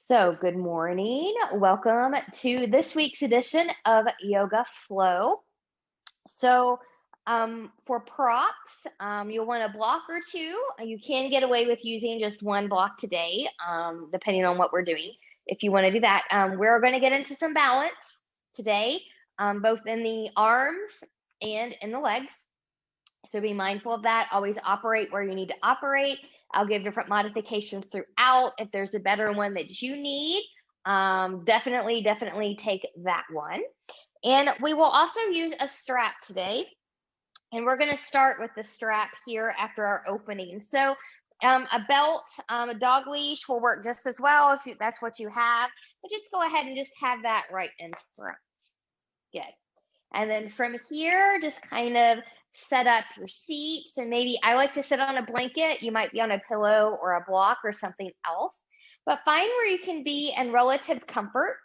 So, good morning. Welcome to this week's edition of Yoga Flow. So, for props, you'll want a block or two. You can get away with using just one block today, depending on what we're doing. If you want to do that, we're going to get into some balance today, both in the arms and in the legs. So be mindful of that. Always operate where you need to operate. I'll give different modifications throughout. If there's a better one that you need, definitely take that one. And we will also use a strap today. And we're going to start with the strap here after our opening. So a belt, a dog leash will work just as well if that's what you have. But just go ahead and just have that right in front. Good. And then from here, just kind of set up your seat. So maybe I like to sit on a blanket. You might be on a pillow or a block or something else. But find where you can be in relative comfort.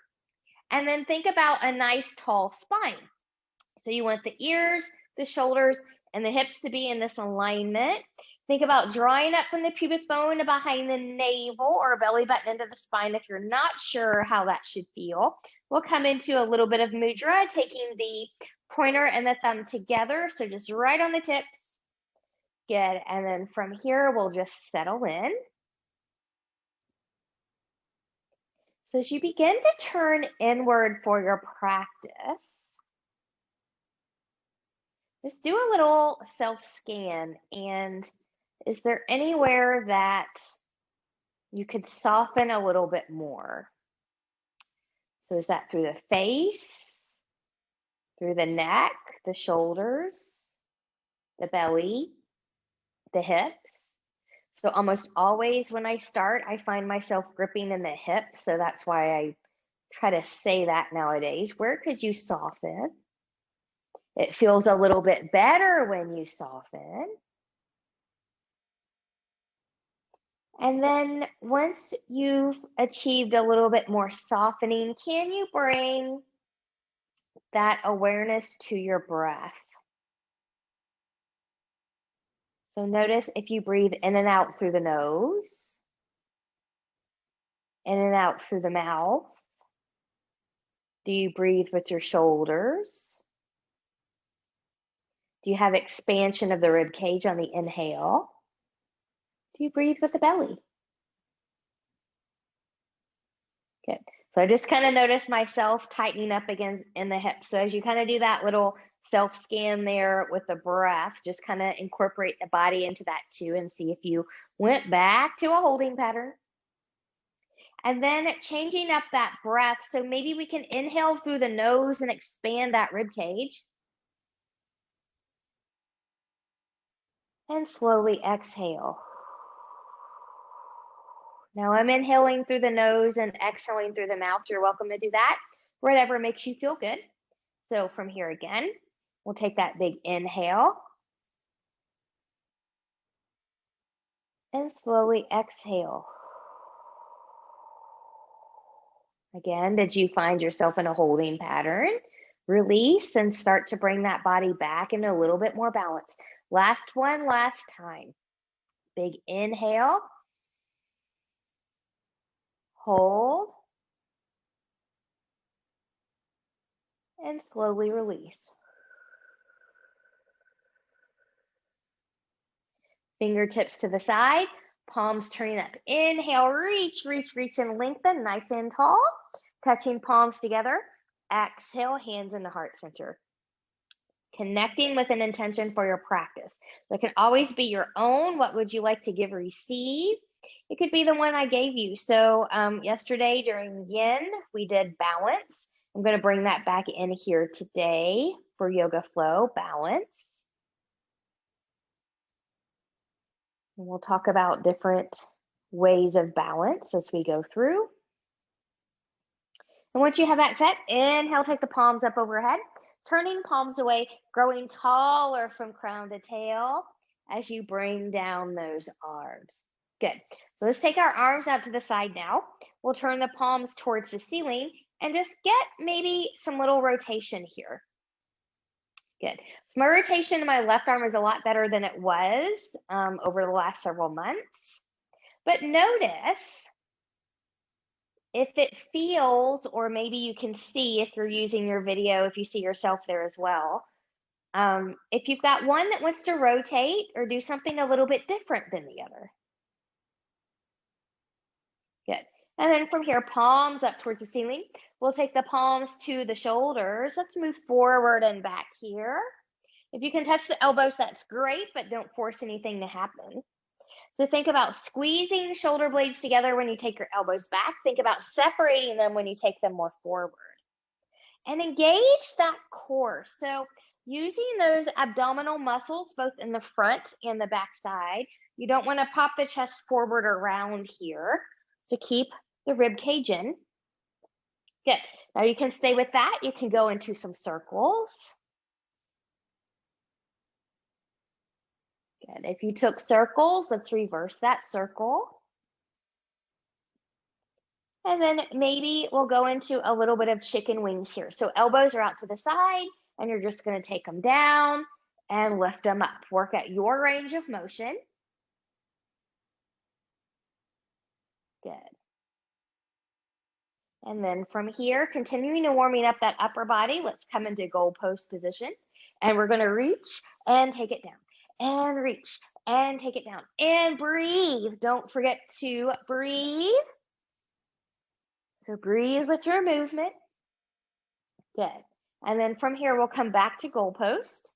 And then think about a nice tall spine. So you want the ears, the shoulders, and the hips to be in this alignment. Think about drawing up from the pubic bone behind the navel or belly button into the spine if you're not sure how that should feel. We'll come into a little bit of Mudra, taking the pointer and the thumb together. So just right on the tips. Good. And then from here, we'll just settle in. So as you begin to turn inward for your practice, just do a little self-scan. And is there anywhere that you could soften a little bit more? So is that through the face, through the neck, the shoulders, the belly, the hips? So almost always when I start, I find myself gripping in the hips. So that's why I try to say that nowadays. Where could you soften? It feels a little bit better when you soften. And then once you've achieved a little bit more softening, can you bring that awareness to your breath? So notice if you breathe in and out through the nose, in and out through the mouth. Do you breathe with your shoulders? Do you have expansion of the rib cage on the inhale? Do you breathe with the belly? Good. So I just kind of notice myself tightening up again in the hips. So as you kind of do that little self-scan there with the breath, just kind of incorporate the body into that too and see if you went back to a holding pattern. And then changing up that breath. So maybe we can inhale through the nose and expand that rib cage. And slowly exhale. Now I'm inhaling through the nose and exhaling through the mouth. You're welcome to do that, whatever makes you feel good. So from here again, we'll take that big inhale. And slowly exhale. Again, did you find yourself in a holding pattern? Release and start to bring that body back into a little bit more balance. Last one, last time. Big inhale. Hold. And slowly release. Fingertips to the side, palms turning up. Inhale, reach, and lengthen, nice and tall. Touching palms together. Exhale, hands in the heart center. Connecting with an intention for your practice. It can always be your own. What would you like to give or receive? It could be the one I gave you. So yesterday during yin, we did balance. I'm going to bring that back in here today for Yoga Flow, balance. And we'll talk about different ways of balance as we go through. And once you have that set, inhale, take the palms up overhead, turning palms away, growing taller from crown to tail as you bring down those arms. Good. So let's take our arms out to the side now. We'll turn the palms towards the ceiling and just get maybe some little rotation here. Good. So my rotation in my left arm is a lot better than it was over the last several months. But notice if it feels, or maybe you can see if you're using your video, if you see yourself there as well. If you've got one that wants to rotate or do something a little bit different than the other. Good. And then from here, palms up towards the ceiling. We'll take the palms to the shoulders. Let's move forward and back here. If you can touch the elbows, that's great, but don't force anything to happen. So think about squeezing shoulder blades together when you take your elbows back. Think about separating them when you take them more forward. And engage that core. So using those abdominal muscles, both in the front and the back side. You don't want to pop the chest forward or around here. So keep the rib cage in. Good. Now you can stay with that. You can go into some circles. Good. If you took circles, let's reverse that circle. And then maybe we'll go into a little bit of chicken wings here. So elbows are out to the side, and you're just going to take them down and lift them up. Work at your range of motion. Good. And then from here, continuing to warming up that upper body, let's come into goal post position. And we're going to reach and take it down. And reach and take it down. And breathe. Don't forget to breathe. So breathe with your movement. Good. And then from here, we'll come back to goal post.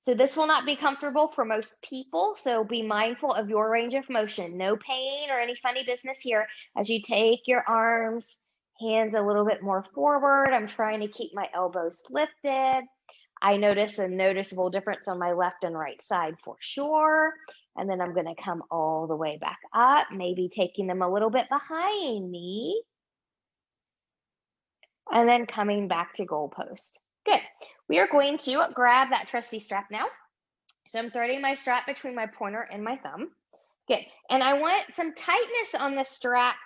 So this will not be comfortable for most people. So be mindful of your range of motion. No pain or any funny business here as you take your arms, hands a little bit more forward. I'm trying to keep my elbows lifted. I notice a noticeable difference on my left and right side for sure. And then I'm going to come all the way back up, maybe taking them a little bit behind me. And then coming back to goal post. Good. We are going to grab that trusty strap now. So I'm threading my strap between my pointer and my thumb. Good. And I want some tightness on the strap,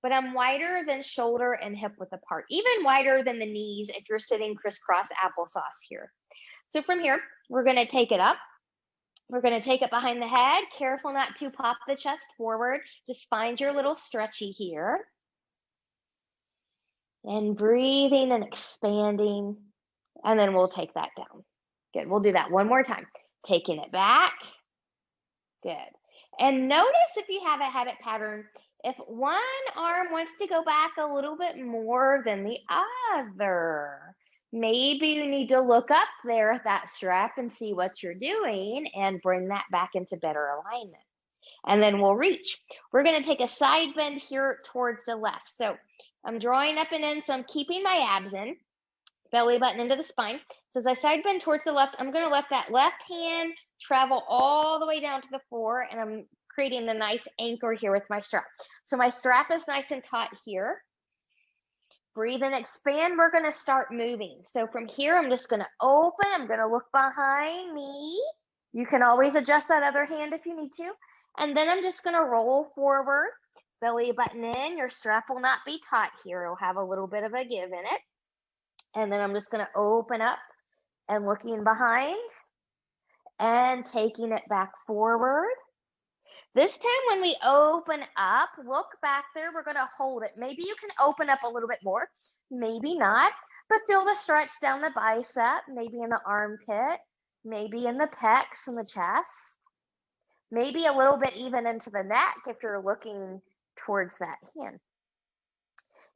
but I'm wider than shoulder and hip width apart, even wider than the knees if you're sitting crisscross applesauce here. So from here, we're going to take it up. We're going to take it behind the head. Careful not to pop the chest forward. Just find your little stretchy here. And breathing and expanding. And then we'll take that down. Good. We'll do that one more time. Taking it back. Good. And notice if you have a habit pattern, if one arm wants to go back a little bit more than the other, maybe you need to look up there at that strap and see what you're doing and bring that back into better alignment. And then we'll reach. We're going to take a side bend here towards the left. So I'm drawing up and in, so I'm keeping my abs in, belly button into the spine. So as I side bend towards the left, I'm going to let that left hand travel all the way down to the floor, and I'm creating a nice anchor here with my strap. So my strap is nice and taut here. Breathe and expand. We're going to start moving. So from here, I'm just going to open. I'm going to look behind me. You can always adjust that other hand if you need to. And then I'm just going to roll forward, belly button in. Your strap will not be taut here. It'll have a little bit of a give in it. And then I'm just going to open up and looking behind and taking it back forward. This time when we open up, look back there, we're going to hold it. Maybe you can open up a little bit more, maybe not, but feel the stretch down the bicep, maybe in the armpit, maybe in the pecs and the chest, maybe a little bit even into the neck if you're looking towards that hand.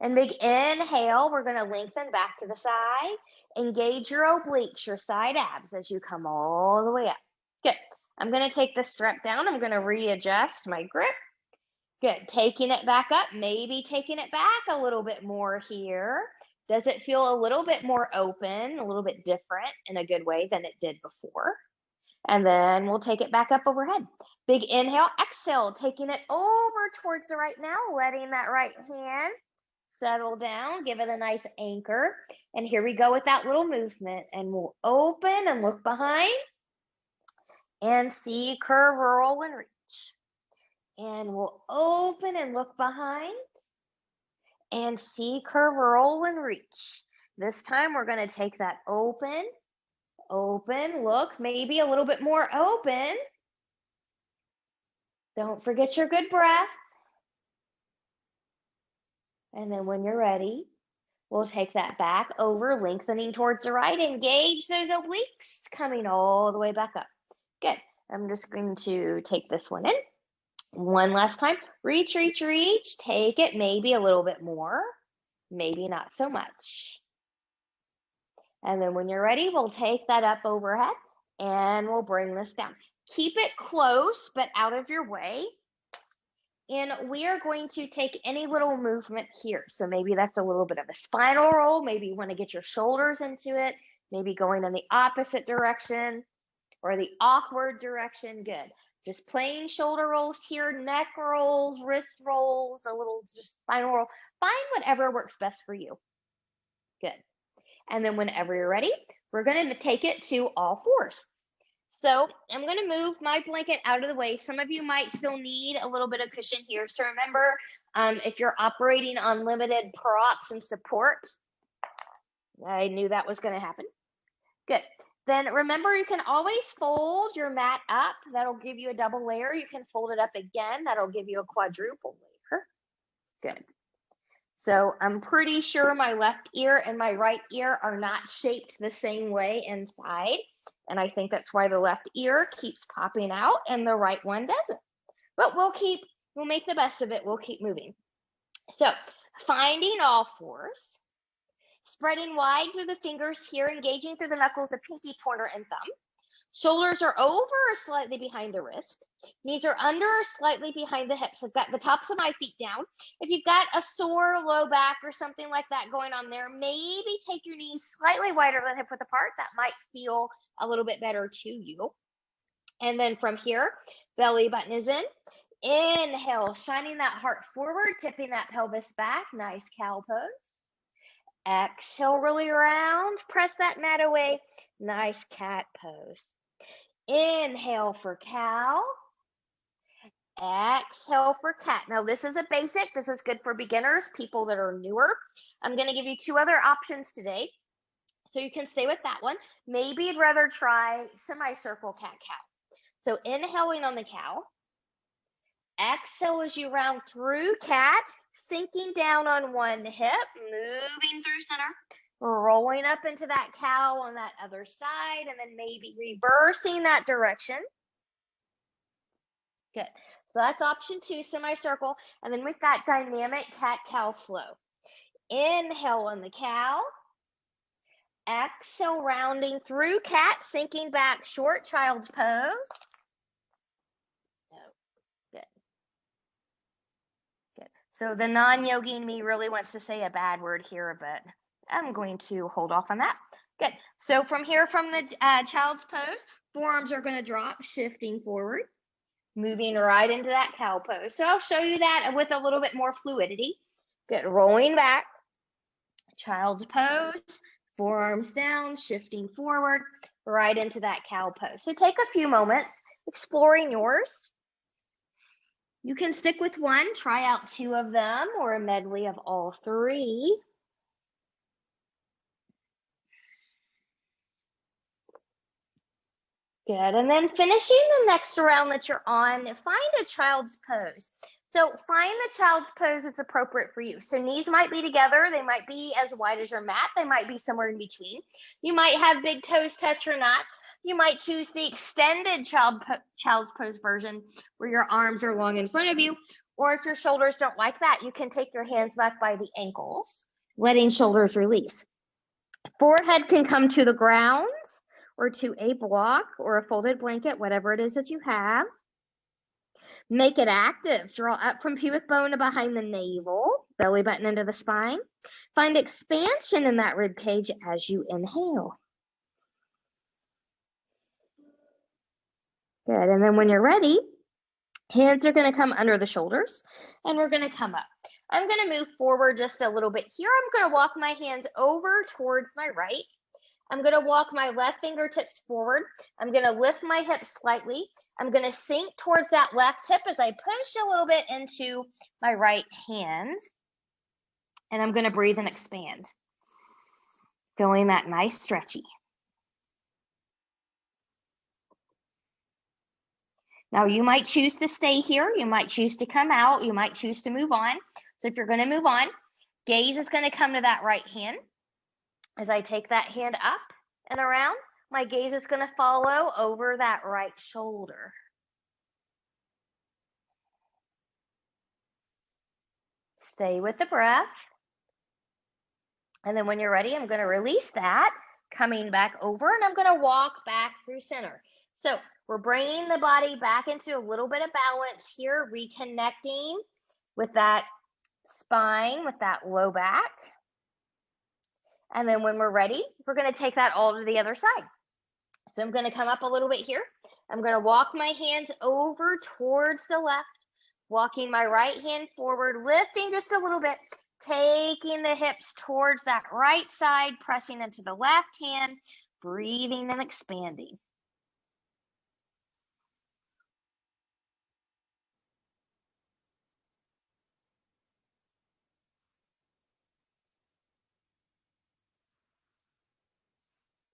And big inhale, we're going to lengthen back to the side. Engage your obliques, your side abs as you come all the way up. Good. I'm going to take the strap down. I'm going to readjust my grip. Good. Taking it back up, maybe taking it back a little bit more here. Does it feel a little bit more open, a little bit different in a good way than it did before? And then we'll take it back up overhead. Big inhale, exhale, taking it over towards the right now, letting that right hand settle down, give it a nice anchor. And here we go with that little movement. And we'll open and look behind. And see, curve, roll, and reach. And we'll open and look behind. And see, curve, roll, and reach. This time we're going to take that open, look, maybe a little bit more open. Don't forget your good breath. And then when you're ready, we'll take that back over, lengthening towards the right. Engage those obliques, coming all the way back up. Good. I'm just going to take this one in. One last time. Reach, reach, reach. Take it maybe a little bit more, maybe not so much. And then when you're ready, we'll take that up overhead and we'll bring this down. Keep it close, but out of your way. And we are going to take any little movement here. So maybe that's a little bit of a spinal roll. Maybe you want to get your shoulders into it. Maybe going in the opposite direction or the awkward direction. Good. Just plain shoulder rolls here, neck rolls, wrist rolls, a little just spinal roll. Find whatever works best for you. Good. And then whenever you're ready, we're going to take it to all fours. So I'm going to move my blanket out of the way. Some of you might still need a little bit of cushion here. So remember, if you're operating on limited props and support, I knew that was going to happen. Good. Then remember, you can always fold your mat up. That'll give you a double layer. You can fold it up again. That'll give you a quadruple layer. Good. So I'm pretty sure my left ear and my right ear are not shaped the same way inside. And I think that's why the left ear keeps popping out and the right one doesn't. But we'll make the best of it. We'll keep moving. So finding all fours, spreading wide through the fingers here, engaging through the knuckles of pinky, pointer, and thumb. Shoulders are over or slightly behind the wrist. Knees are under or slightly behind the hips. I've got the tops of my feet down. If you've got a sore low back or something like that going on there, maybe take your knees slightly wider than hip width apart. That might feel a little bit better to you. And then from here, belly button is in. Inhale, shining that heart forward, tipping that pelvis back. Nice cow pose. Exhale, really round. Press that mat away. Nice cat pose. Inhale for cow. Exhale for cat. Now, this is a basic. This is good for beginners, people that are newer. I'm going to give you two other options today. So you can stay with that one. Maybe you'd rather try semicircle cat-cow. So inhaling on the cow. Exhale as you round through cat, sinking down on one hip, moving through center, rolling up into that cow on that other side, and then maybe reversing that direction. Good. So that's option 2, semicircle. And then we've got dynamic cat-cow flow. Inhale on the cow. Exhale, rounding through cat, sinking back, short child's pose. Good. Good. So the non-yogi in me really wants to say a bad word here, but I'm going to hold off on that. Good. So from here, from the child's pose, forearms are going to drop, shifting forward, moving right into that cow pose. So I'll show you that with a little bit more fluidity. Good. Rolling back, child's pose, forearms down, shifting forward, right into that cow pose. So take a few moments exploring yours. You can stick with one, try out 2 of them, or a medley of all 3. Good, and then finishing the next round that you're on, find a child's pose. So find the child's pose that's appropriate for you. So knees might be together, they might be as wide as your mat, they might be somewhere in between. You might have big toes touch or not. You might choose the extended child's pose version where your arms are long in front of you. Or if your shoulders don't like that, you can take your hands back by the ankles, letting shoulders release. Forehead can come to the ground or to a block or a folded blanket, whatever it is that you have. Make it active. Draw up from pubic bone to behind the navel, belly button into the spine. Find expansion in that rib cage as you inhale. Good, and then when you're ready, hands are going to come under the shoulders, and we're going to come up. I'm going to move forward just a little bit here. I'm going to walk my hands over towards my right. I'm going to walk my left fingertips forward. I'm going to lift my hips slightly. I'm going to sink towards that left hip as I push a little bit into my right hand. And I'm going to breathe and expand. Feeling that nice stretchy. Now you might choose to stay here. You might choose to come out. You might choose to move on. So if you're going to move on, Gaze is going to come to that right hand. As I take that hand up and around, my gaze is going to follow over that right shoulder. Stay with the breath. And then when you're ready, I'm going to release that, coming back over, and I'm going to walk back through center. So we're bringing the body back into a little bit of balance here, reconnecting with that spine, with that low back. And then when we're ready, we're going to take that all to the other side. So I'm going to come up a little bit here. I'm going to walk my hands over towards the left, walking my right hand forward, lifting just a little bit, taking the hips towards that right side, pressing into the left hand, breathing and expanding.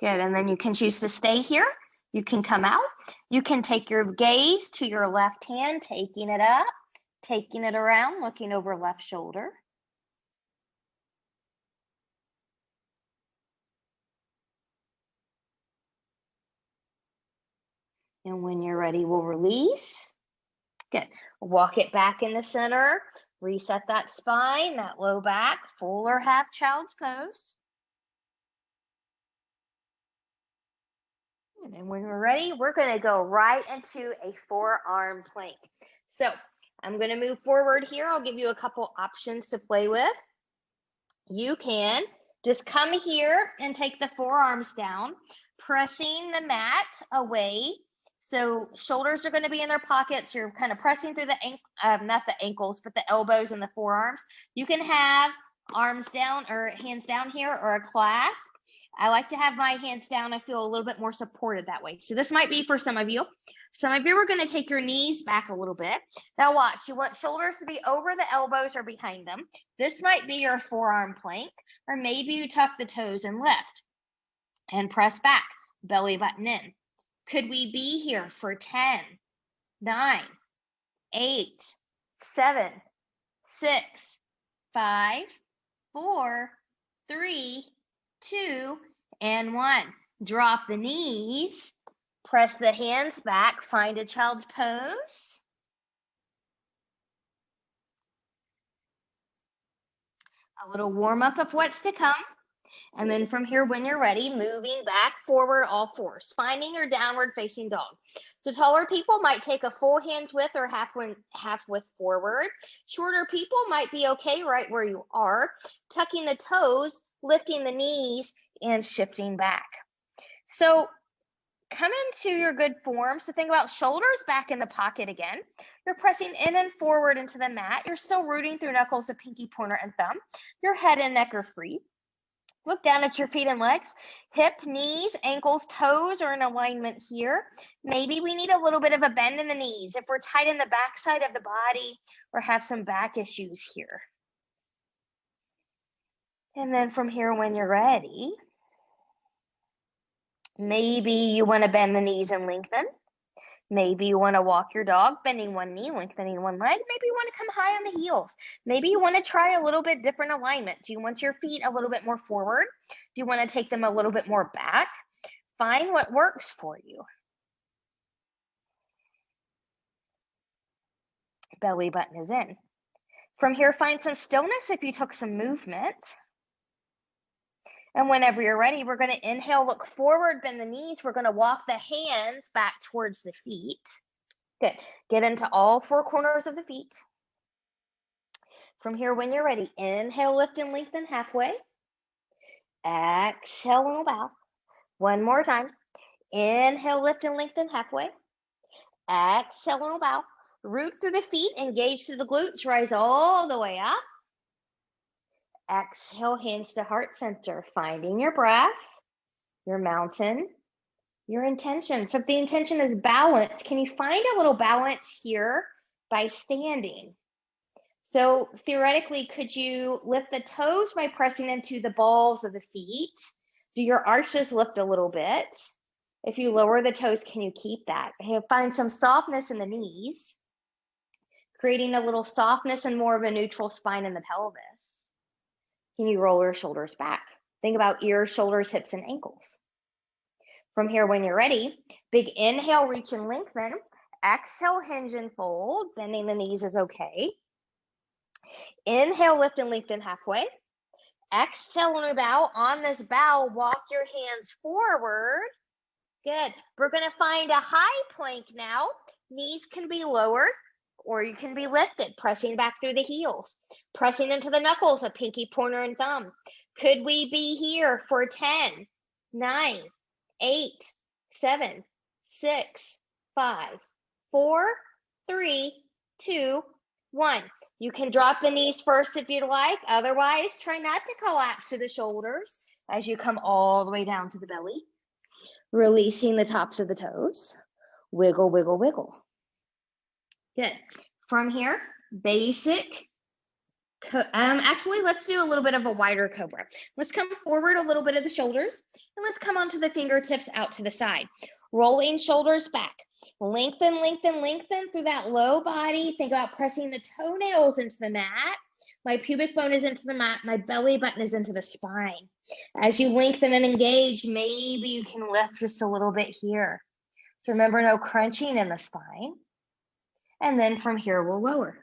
Good, and then you can choose to stay here. You can come out. You can take your gaze to your left hand, taking it up, taking it around, looking over left shoulder. And when you're ready, we'll release. Good. Walk it back in the center. Reset that spine, that low back, full or half child's pose. And then when we're ready, we're going to go right into a forearm plank. So I'm going to move forward here. I'll give you a couple options to play with. You can just come here and take the forearms down, pressing the mat away. So shoulders are going to be in their pockets. You're kind of pressing through the, not the ankles, but the elbows and the forearms. You can have arms down or hands down here or a clasp. I like to have my hands down. I feel a little bit more supported that way. So this might be for some of you. Some of you are going to take your knees back a little bit. Now watch, you want shoulders to be over the elbows or behind them. This might be your forearm plank, or maybe you tuck the toes and lift and press back, belly button in. Could we be here for 10, 9, 8, 7, 6, 5, 4, 3, 2, and 1. Drop the knees, press the hands back, find a child's pose. A little warm up of what's to come. And then from here, when you're ready, moving back, forward, all fours, finding your downward facing dog. So taller people might take a full hands width or half width forward. Shorter people might be okay right where you are, tucking the toes, lifting the knees, and shifting back. So come into your good form. So think about shoulders back in the pocket again. You're pressing in and forward into the mat. You're still rooting through knuckles of pinky, pointer, and thumb. Your head and neck are free. Look down at your feet and legs. Hip, knees, ankles, toes are in alignment here. Maybe we need a little bit of a bend in the knees if we're tight in the back side of the body or have some back issues here. And then from here, when you're ready, maybe you want to bend the knees and lengthen. Maybe you want to walk your dog, bending one knee, lengthening one leg. Maybe you want to come high on the heels. Maybe you want to try a little bit different alignment. Do you want your feet a little bit more forward? Do you want to take them a little bit more back? Find what works for you. Belly button is in. From here, find some stillness if you took some movement. And whenever you're ready, we're going to inhale, look forward, bend the knees. We're going to walk the hands back towards the feet. Good. Get into all four corners of the feet. From here, when you're ready, inhale, lift and lengthen halfway. Exhale and bow. One more time. Inhale, lift and lengthen halfway. Exhale and bow. Root through the feet, engage through the glutes, rise all the way up. Exhale, hands to heart center, finding your breath, your mountain, your intention. So if the intention is balance, can you find a little balance here by standing? So theoretically, could you lift the toes by pressing into the balls of the feet? Do your arches lift a little bit? If you lower the toes, can you keep that? Find some softness in the knees, creating a little softness and more of a neutral spine in the pelvis. Can you roll your shoulders back? Think about ears, shoulders, hips, and ankles. From here, when you're ready, big inhale, reach and lengthen. Exhale, hinge and fold. Bending the knees is okay. Inhale, lift and lengthen halfway. Exhale and bow. On this bow, walk your hands forward. Good. We're going to find a high plank now. Knees can be lowered or you can be lifted, pressing back through the heels, pressing into the knuckles of pinky, pointer, and thumb. Could we be here for 10, 9, 8, 7, 6, 5, 4, 3, 2, 1. You can drop the knees first if you'd like. Otherwise, try not to collapse to the shoulders as you come all the way down to the belly. Releasing the tops of the toes. Wiggle, wiggle, wiggle. Good. From here, basic. Actually, let's do a little bit of a wider cobra. Let's come forward a little bit of the shoulders, and let's come onto the fingertips out to the side. Rolling shoulders back. Lengthen, lengthen, lengthen through that low body. Think about pressing the toenails into the mat. My pubic bone is into the mat. My belly button is into the spine. As you lengthen and engage, maybe you can lift just a little bit here. So remember, no crunching in the spine. And then from here, we'll lower.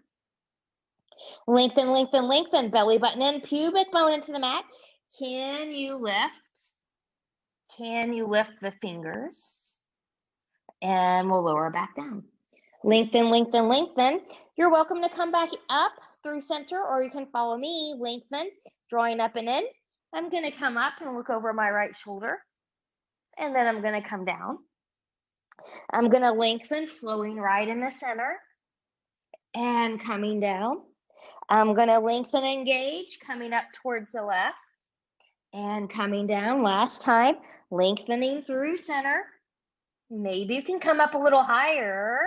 Lengthen, lengthen, lengthen. Belly button in, pubic bone into the mat. Can you lift? Can you lift the fingers? And we'll lower back down. Lengthen, lengthen, lengthen. You're welcome to come back up through center, or you can follow me. Lengthen, drawing up and in. I'm going to come up and look over my right shoulder. And then I'm going to come down. I'm going to lengthen, flowing right in the center. And coming down. I'm going to lengthen, engage, coming up towards the left. And coming down. Last time, lengthening through center. Maybe you can come up a little higher.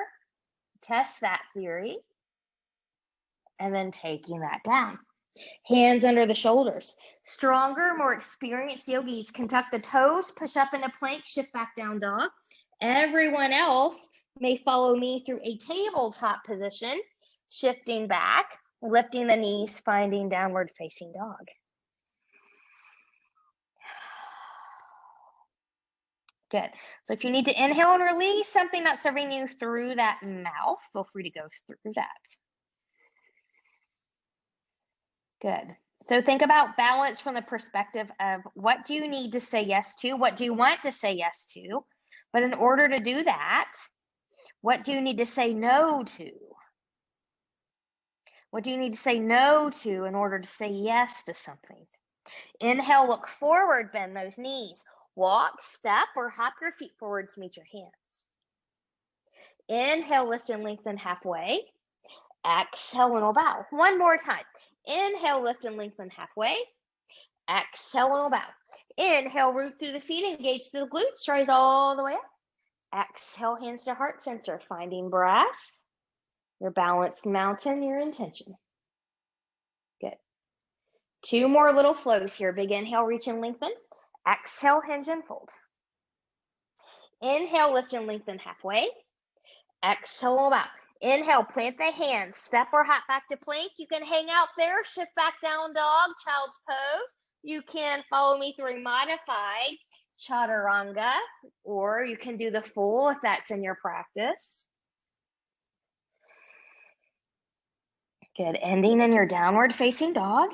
Test that theory. And then taking that down. Hands under the shoulders. Stronger, more experienced yogis can tuck the toes, push up into plank, shift back down dog. Everyone else may follow me through a tabletop position, shifting back, lifting the knees, finding downward facing dog. Good. So if you need to inhale and release something not serving you through that mouth, feel free to go through that. Good. So think about balance from the perspective of what do you need to say yes to? What do you want to say yes to? But in order to do that, what do you need to say no to? What do you need to say no to in order to say yes to something? Inhale, look forward, bend those knees. Walk, step, or hop your feet forward to meet your hands. Inhale, lift and lengthen halfway. Exhale, and we'll bow. One more time. Inhale, lift and lengthen halfway. Exhale, and we'll bow. Inhale, root through the feet, engage through the glutes, rise all the way up. Exhale, hands to heart center, finding breath, your balanced mountain, your intention. Good. Two more little flows here. Big inhale, reach and lengthen. Exhale, hinge and fold. Inhale, lift and lengthen halfway. Exhale, and bow. Inhale, plant the hands, step or hop back to plank. You can hang out there, shift back down dog, child's pose. You can follow me through a modified chaturanga, or you can do the full if that's in your practice. Good, ending in your downward facing dog.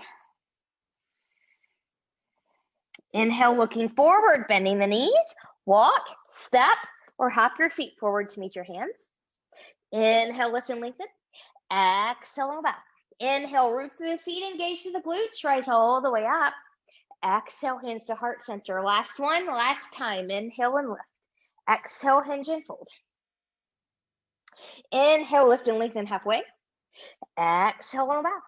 Inhale, looking forward, bending the knees. Walk, step, or hop your feet forward to meet your hands. Inhale, lift and lengthen. Exhale, and bow. Inhale, root through the feet, engage to the glutes, rise all the way up. Exhale, hands to heart center. Last one, last time. Inhale and lift. Exhale, hinge and fold. Inhale, lift and lengthen halfway. Exhale, and bow.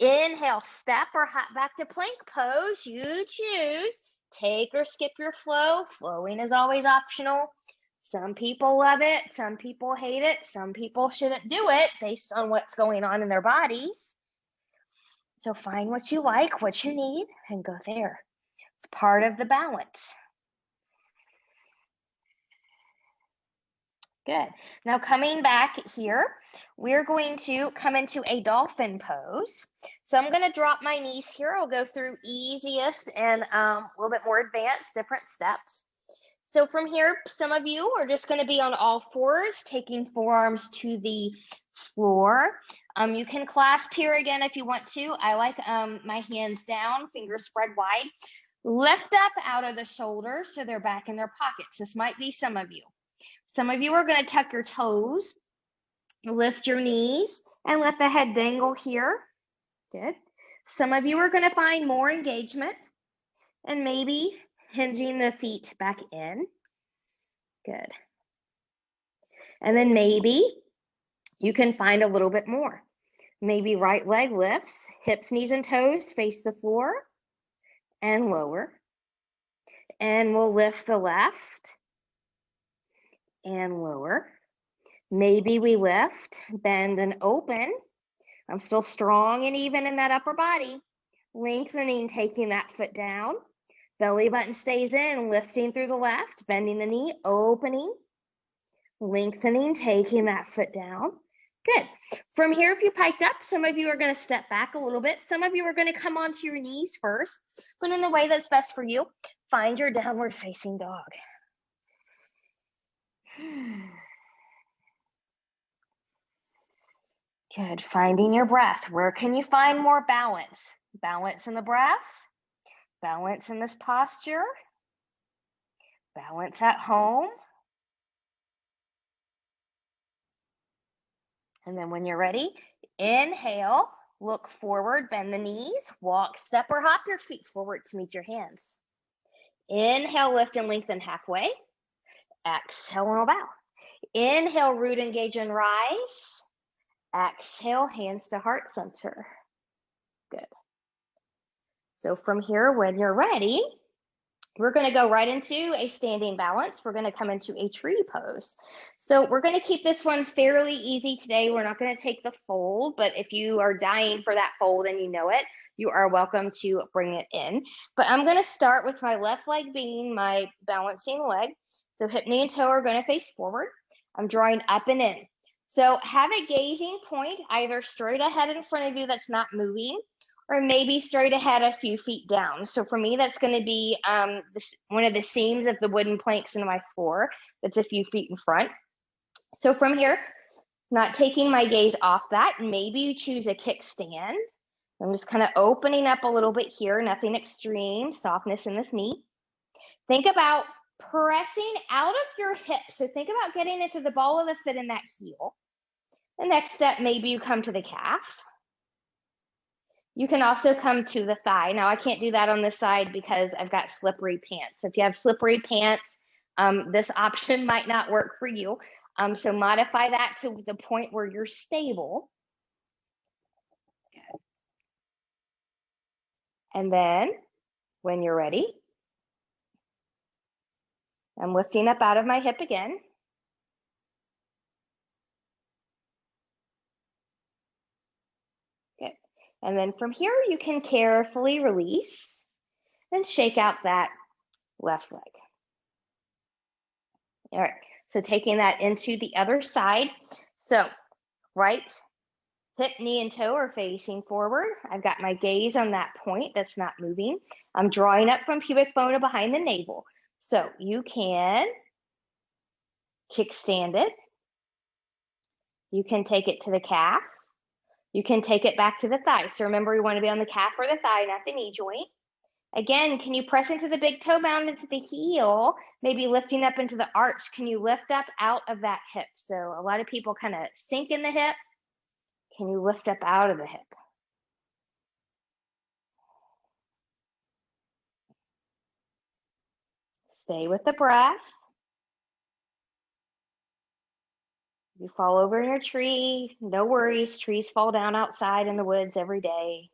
Inhale, step or hop back to plank pose. You choose. Take or skip your flow. Flowing is always optional. Some people love it. Some people hate it. Some people shouldn't do it based on what's going on in their bodies. So find what you like, what you need, and go there. It's part of the balance. Good. Now coming back here, we're going to come into a dolphin pose. So I'm going to drop my knees here. I'll go through easiest and a little bit more advanced, different steps. So from here, some of you are just going to be on all fours, taking forearms to the floor. You can clasp here again if you want to. I like my hands down, fingers spread wide. Lift up out of the shoulders so they're back in their pockets. This might be some of you. Some of you are going to tuck your toes, lift your knees, and let the head dangle here. Good. Some of you are going to find more engagement and maybe hinging the feet back in. Good. And then maybe you can find a little bit more. Maybe right leg lifts, hips, knees, and toes face the floor and lower. And we'll lift the left and lower. Maybe we lift, bend, and open. I'm still strong and even in that upper body. Lengthening, taking that foot down. Belly button stays in, lifting through the left, bending the knee, opening, lengthening, taking that foot down. Good. From here, if you piked up, some of you are going to step back a little bit. Some of you are going to come onto your knees first, but in the way that's best for you, find your downward facing dog. Good. Finding your breath. Where can you find more balance? Balance in the breath, balance in this posture, balance at home. And then when you're ready, inhale, look forward, bend the knees, walk, step, or hop your feet forward to meet your hands. Inhale, lift and lengthen halfway. Exhale, and bow. Inhale, root, engage, and rise. Exhale, hands to heart center. Good. So from here, when you're ready, we're going to go right into a standing balance. We're going to come into a tree pose. So we're going to keep this one fairly easy today. We're not going to take the fold, but if you are dying for that fold and you know it, you are welcome to bring it in. But I'm going to start with my left leg being my balancing leg. So hip, knee, and toe are going to face forward. I'm drawing up and in. So have a gazing point either straight ahead in front of you that's not moving, or maybe straight ahead a few feet down. So for me, that's going to be one of the seams of the wooden planks in my floor that's a few feet in front. So from here, not taking my gaze off that, maybe you choose a kickstand. I'm just kind of opening up a little bit here, nothing extreme, softness in this knee. Think about pressing out of your hip. So think about getting into the ball of the foot in that heel. The next step, maybe you come to the calf. You can also come to the thigh. Now, I can't do that on this side because I've got slippery pants. So if you have slippery pants, this option might not work for you. So modify that to the point where you're stable. And then when you're ready, I'm lifting up out of my hip again. Good. And then from here, you can carefully release and shake out that left leg. All right, so taking that into the other side. So right hip, knee, and toe are facing forward. I've got my gaze on that point that's not moving. I'm drawing up from pubic bone to behind the navel. So you can kickstand it. You can take it to the calf. You can take it back to the thigh. So remember, we want to be on the calf or the thigh, not the knee joint. Again, can you press into the big toe mound into the heel, maybe lifting up into the arch? Can you lift up out of that hip? So a lot of people kind of sink in the hip. Can you lift up out of the hip? Stay with the breath. You fall over in your tree, no worries. Trees fall down outside in the woods every day.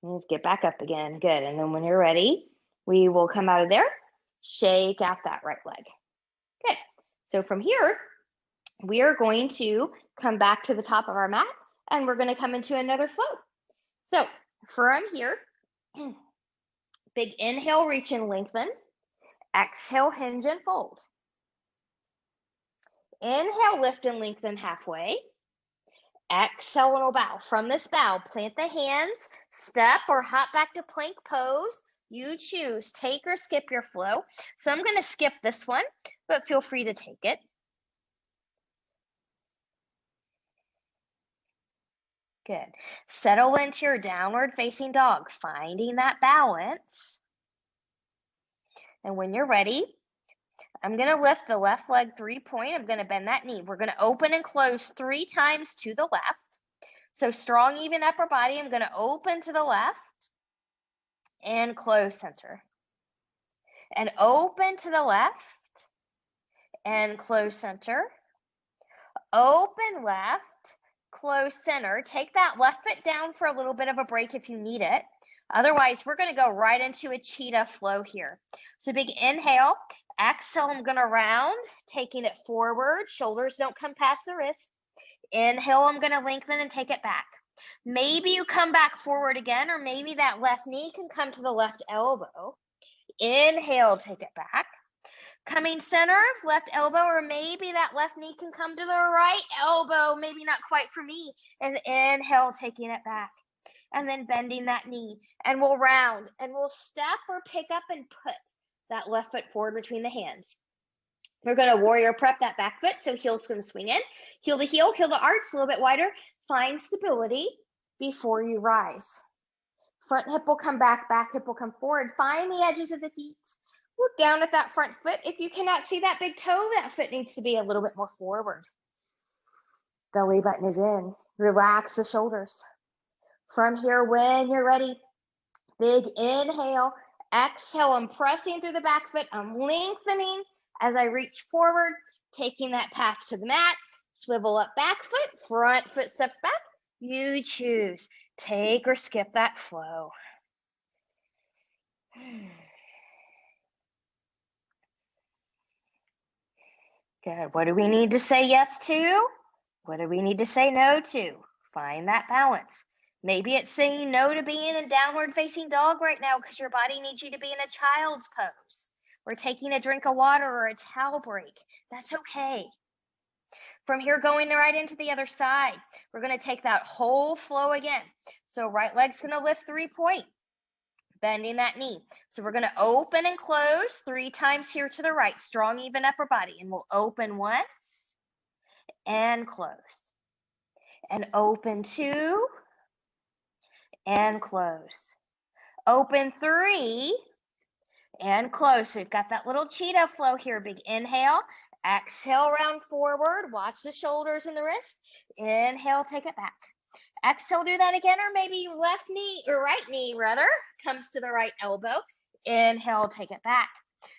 Just get back up again. Good. And then when you're ready, we will come out of there, shake out that right leg. Good. So from here, we are going to come back to the top of our mat and we're going to come into another flow. So from here, big inhale, reach and lengthen. Exhale, hinge and fold. Inhale, lift and lengthen halfway. Exhale and we'll bow. From this bow, plant the hands, step or hop back to plank pose. You choose, take or skip your flow. So I'm going to skip this one, but feel free to take it. Good. Settle into your downward facing dog, finding that balance. And when you're ready, I'm going to lift the left leg 3-point. I'm going to bend that knee. We're going to open and close 3 times to the left. So strong, even upper body. I'm going to open to the left and close center. And open to the left and close center. Open left, close center. Take that left foot down for a little bit of a break if you need it. Otherwise, we're going to go right into a cheetah flow here. So big inhale. Exhale, I'm going to round, taking it forward. Shoulders don't come past the wrist. Inhale, I'm going to lengthen and take it back. Maybe you come back forward again, or maybe that left knee can come to the left elbow. Inhale, take it back. Coming center, left elbow, or maybe that left knee can come to the right elbow. Maybe not quite for me. And inhale, taking it back. And then bending that knee. And we'll round, and we'll step or pick up and put that left foot forward between the hands. We're going to warrior prep that back foot, so heel's going to swing in. Heel to heel, heel to arch, a little bit wider. Find stability before you rise. Front hip will come back hip will come forward. Find the edges of the feet. Look down at that front foot. If you cannot see that big toe, that foot needs to be a little bit more forward. Belly button is in. Relax the shoulders. From here, when you're ready, big inhale. Exhale, I'm pressing through the back foot. I'm lengthening as I reach forward, taking that path to the mat. Swivel up back foot, front foot steps back. You choose. Take or skip that flow. Good. What do we need to say yes to? What do we need to say no to? Find that balance. Maybe it's saying no to being in downward facing dog right now because your body needs you to be in a child's pose, or taking a drink of water or a towel break. That's okay. From here, going right into the other side, we're going to take that whole flow again. So right leg's going to lift 3-point, bending that knee. So we're going to open and close 3 times here to the right, strong, even upper body. And we'll open once and close. And open 2 and close. Open 3 and close. So we've got that little cheetah flow here. Big inhale. Exhale, round forward. Watch the shoulders and the wrist. Inhale, take it back. Exhale, do that again, or maybe left knee, or right knee rather, comes to the right elbow. Inhale, take it back.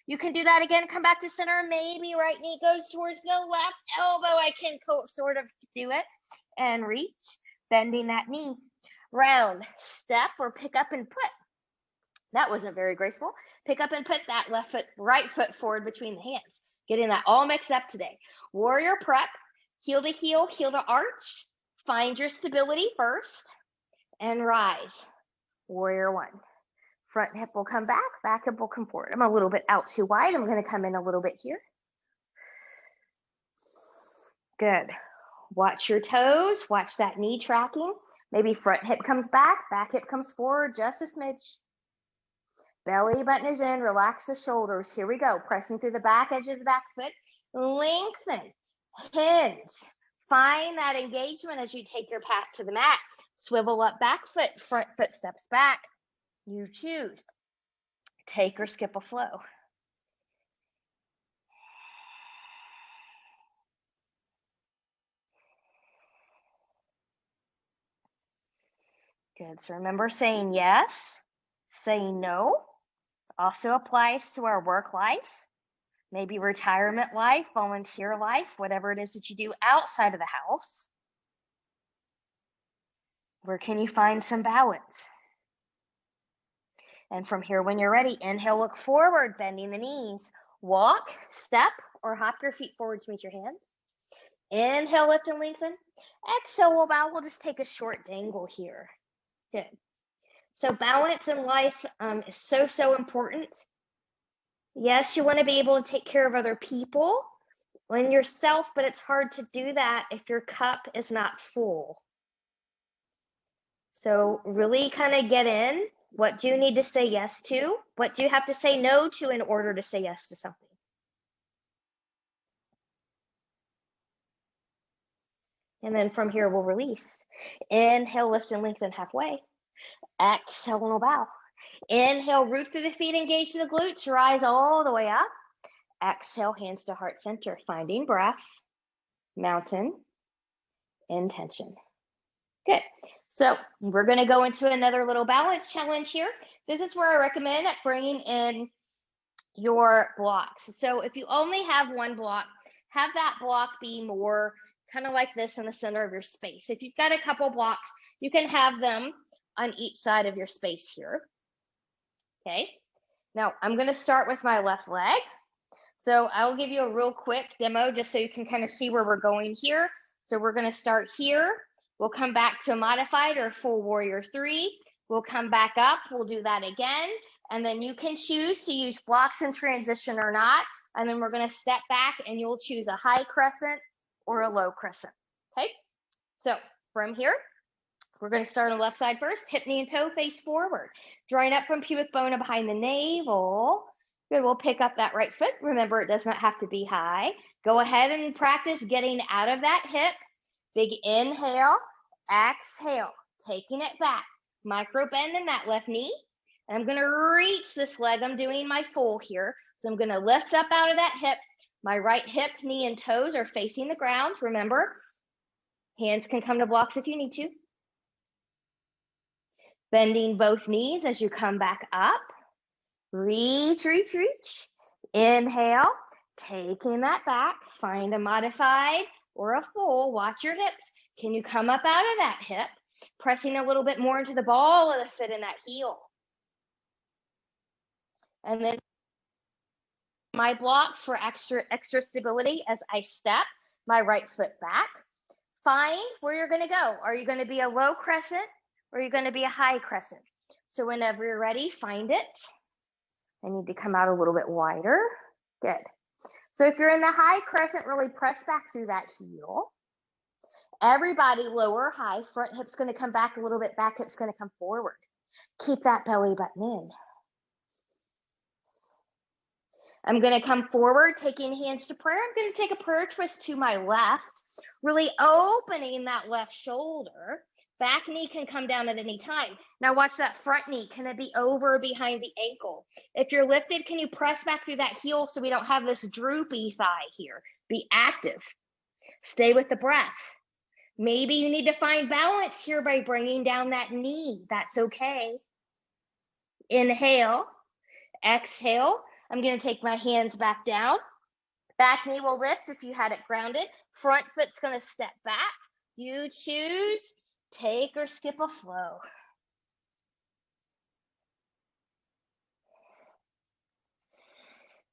You can do that again, come back to center. Maybe right knee goes towards the left elbow. I can sort of do it and reach, bending that knee. Round, step, or pick up and put. That wasn't very graceful. Pick up and put that left foot, right foot forward between the hands. Getting that all mixed up today. Warrior prep, heel to heel, heel to arch. Find your stability first and rise. Warrior 1. Front hip will come back hip will come forward. I'm a little bit out too wide. I'm going to come in a little bit here. Good. Watch your toes. Watch that knee tracking. Maybe front hip comes back hip comes forward just a smidge. Belly button is in. Relax the shoulders. Here we go. Pressing through the back edge of the back foot. Lengthen. Hinge. Find that engagement as you take your path to the mat. Swivel up back foot. Front foot steps back. You choose. Take or skip a flow. Good. So remember, saying yes, saying no also applies to our work life, maybe retirement life, volunteer life, whatever it is that you do outside of the house. Where can you find some balance? And from here, when you're ready, inhale, look forward, bending the knees. Walk, step, or hop your feet forward to meet your hands. Inhale, lift and lengthen. Exhale, we'll bow. We'll just take a short dangle here. Good. So balance in life is so important. Yes, you want to be able to take care of other people, on yourself, but it's hard to do that if your cup is not full. So really kind of get in. What do you need to say yes to? What do you have to say no to in order to say yes to something? And then from here, we'll release. Inhale, lift and lengthen halfway. Exhale, and bow. Inhale, root through the feet, engage the glutes, rise all the way up. Exhale, hands to heart center, finding breath, mountain, intention. Good. So we're going to go into another little balance challenge here. This is where I recommend bringing in your blocks. So if you only have one block, have that block be more kind of like this in the center of your space. If you've got a couple blocks, you can have them on each side of your space here. Okay. Now I'm going to start with my left leg. So I'll give you a real quick demo just so you can kind of see where we're going here. So we're going to start here. We'll come back to a modified or full warrior 3. We'll come back up. We'll do that again. And then you can choose to use blocks in transition or not. And then we're going to step back and you'll choose a high crescent or a low crescent. Okay. So from here, we're going to start on the left side first. Hip, knee, and toe face forward. Drawing up from pubic bone and behind the navel. Good. We'll pick up that right foot. Remember, it does not have to be high. Go ahead and practice getting out of that hip. Big inhale, exhale, taking it back. Micro bend in that left knee. And I'm going to reach this leg. I'm doing my full here. So I'm going to lift up out of that hip. My right hip, knee, and toes are facing the ground. Remember, hands can come to blocks if you need to. Bending both knees as you come back up. Reach, reach, reach. Inhale, taking that back. Find a modified or a full. Watch your hips. Can you come up out of that hip? Pressing a little bit more into the ball of the foot and that heel. And then my blocks for extra stability as I step my right foot back. Find where you're going to go. Are you going to be a low crescent or are you going to be a high crescent? So whenever you're ready, find it. I need to come out a little bit wider. Good. So if you're in the high crescent, really press back through that heel. Everybody lower, high, front hip's going to come back a little bit, back hip's going to come forward. Keep that belly button in. I'm going to come forward, taking hands to prayer. I'm going to take a prayer twist to my left, really opening that left shoulder. Back knee can come down at any time. Now watch that front knee. Can it be over behind the ankle? If you're lifted, can you press back through that heel so we don't have this droopy thigh here? Be active. Stay with the breath. Maybe you need to find balance here by bringing down that knee. That's okay. Inhale, exhale. I'm going to take my hands back down. Back knee will lift if you had it grounded. Front foot's going to step back. You choose, take or skip a flow.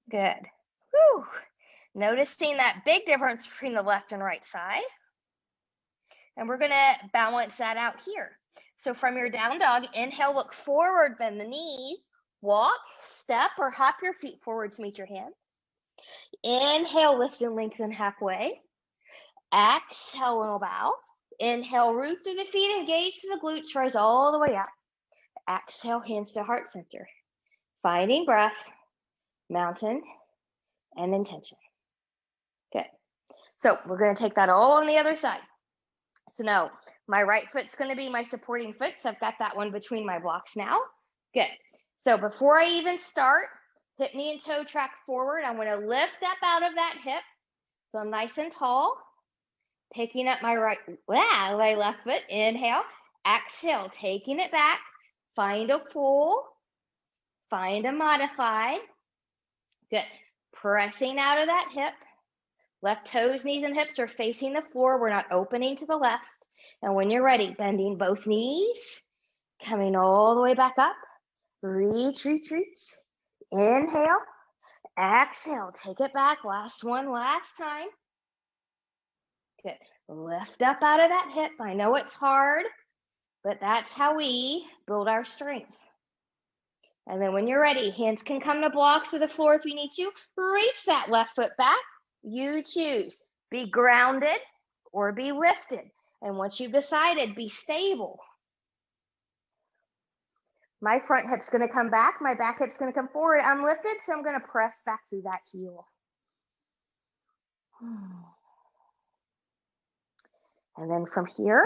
Good. Whew. Noticing that big difference between the left and right side. And we're going to balance that out here. So from your down dog, inhale, look forward, bend the knees. Walk, step, or hop your feet forward to meet your hands. Inhale, lift and lengthen halfway. Exhale, and bow. Inhale, root through the feet, engage the glutes, rise all the way up. Exhale, hands to heart center. Finding breath, mountain, and intention. Good. So we're going to take that all on the other side. So now my right foot's going to be my supporting foot. So I've got that one between my blocks now. Good. So before I even start, hip, knee, and toe track forward. I'm going to lift up out of that hip. So I'm nice and tall. Picking up my my left foot. Inhale. Exhale. Taking it back. Find a full. Find a modified. Good. Pressing out of that hip. Left toes, knees, and hips are facing the floor. We're not opening to the left. And when you're ready, bending both knees. Coming all the way back up. Reach, reach, reach. Inhale. Exhale. Take it back. Last one, last time. Good. Lift up out of that hip. I know it's hard, but that's how we build our strength. And then when you're ready, hands can come to blocks or the floor if you need to. Reach that left foot back. You choose. Be grounded or be lifted. And once you've decided, be stable. My front hip's going to come back. My back hip's going to come forward. I'm lifted, so I'm going to press back through that heel. And then from here,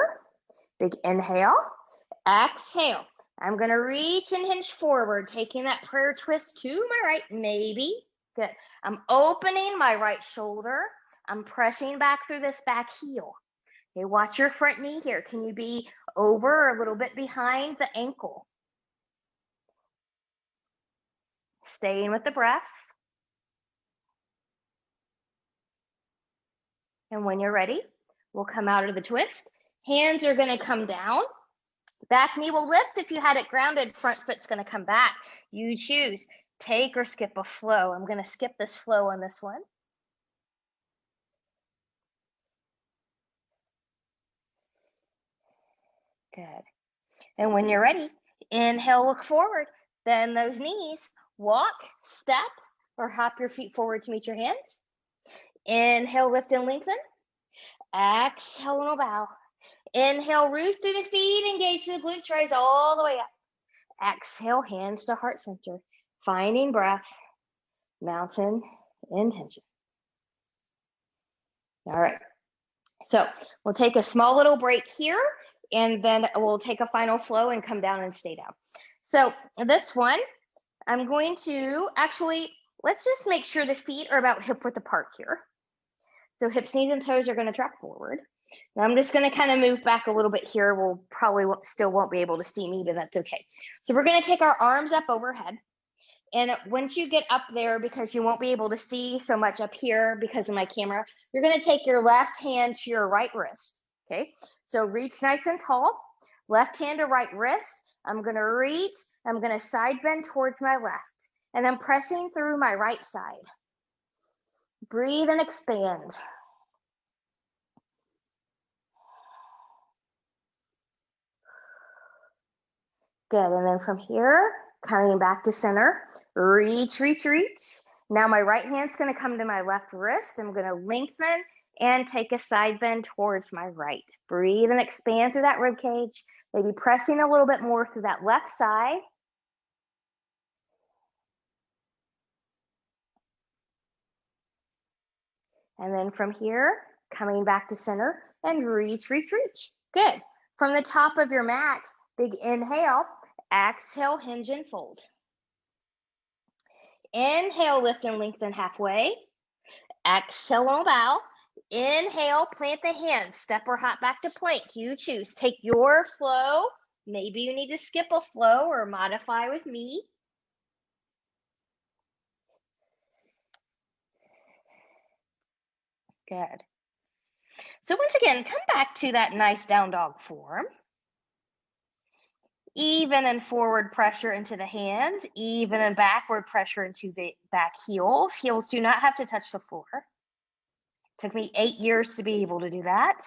big inhale, exhale. I'm going to reach and hinge forward, taking that prayer twist to my right, maybe. Good. I'm opening my right shoulder. I'm pressing back through this back heel. Okay, watch your front knee here. Can you be over or a little bit behind the ankle? Staying with the breath. And when you're ready, we'll come out of the twist. Hands are going to come down. Back knee will lift. If you had it grounded, front foot's going to come back. You choose. Take or skip a flow. I'm going to skip this flow on this one. Good. And when you're ready, inhale, look forward. Bend those knees. Walk, step, or hop your feet forward to meet your hands. Inhale, lift and lengthen. Exhale, and bow. Inhale, root through the feet, engage the glutes, rise all the way up. Exhale, hands to heart center. Finding breath, mountain intention. All right, so we'll take a small little break here, and then we'll take a final flow and come down and stay down. So this one, I'm going to actually, let's just make sure the feet are about hip width apart here. So hips, knees, and toes are going to track forward. Now I'm just going to kind of move back a little bit here. We'll probably still won't be able to see me, but that's okay. So we're going to take our arms up overhead. And once you get up there, because you won't be able to see so much up here because of my camera, you're going to take your left hand to your right wrist. Okay, so reach nice and tall. Left hand to right wrist. I'm going to reach. I'm going to side bend towards my left. And I'm pressing through my right side. Breathe and expand. Good, and then from here, coming back to center, reach, reach, reach. Now my right hand's gonna come to my left wrist. I'm gonna lengthen and take a side bend towards my right. Breathe and expand through that rib cage, maybe pressing a little bit more through that left side. And then from here, coming back to center and reach, reach, reach. Good. From the top of your mat, big inhale, exhale, hinge and fold. Inhale, lift and lengthen halfway. Exhale, bow. Inhale, plant the hands, step or hop back to plank. You choose. Take your flow. Maybe you need to skip a flow or modify with me. Good. So once again, come back to that nice down dog form. Even and forward pressure into the hands, even and backward pressure into the back heels. Heels do not have to touch the floor. Took me 8 years to be able to do that.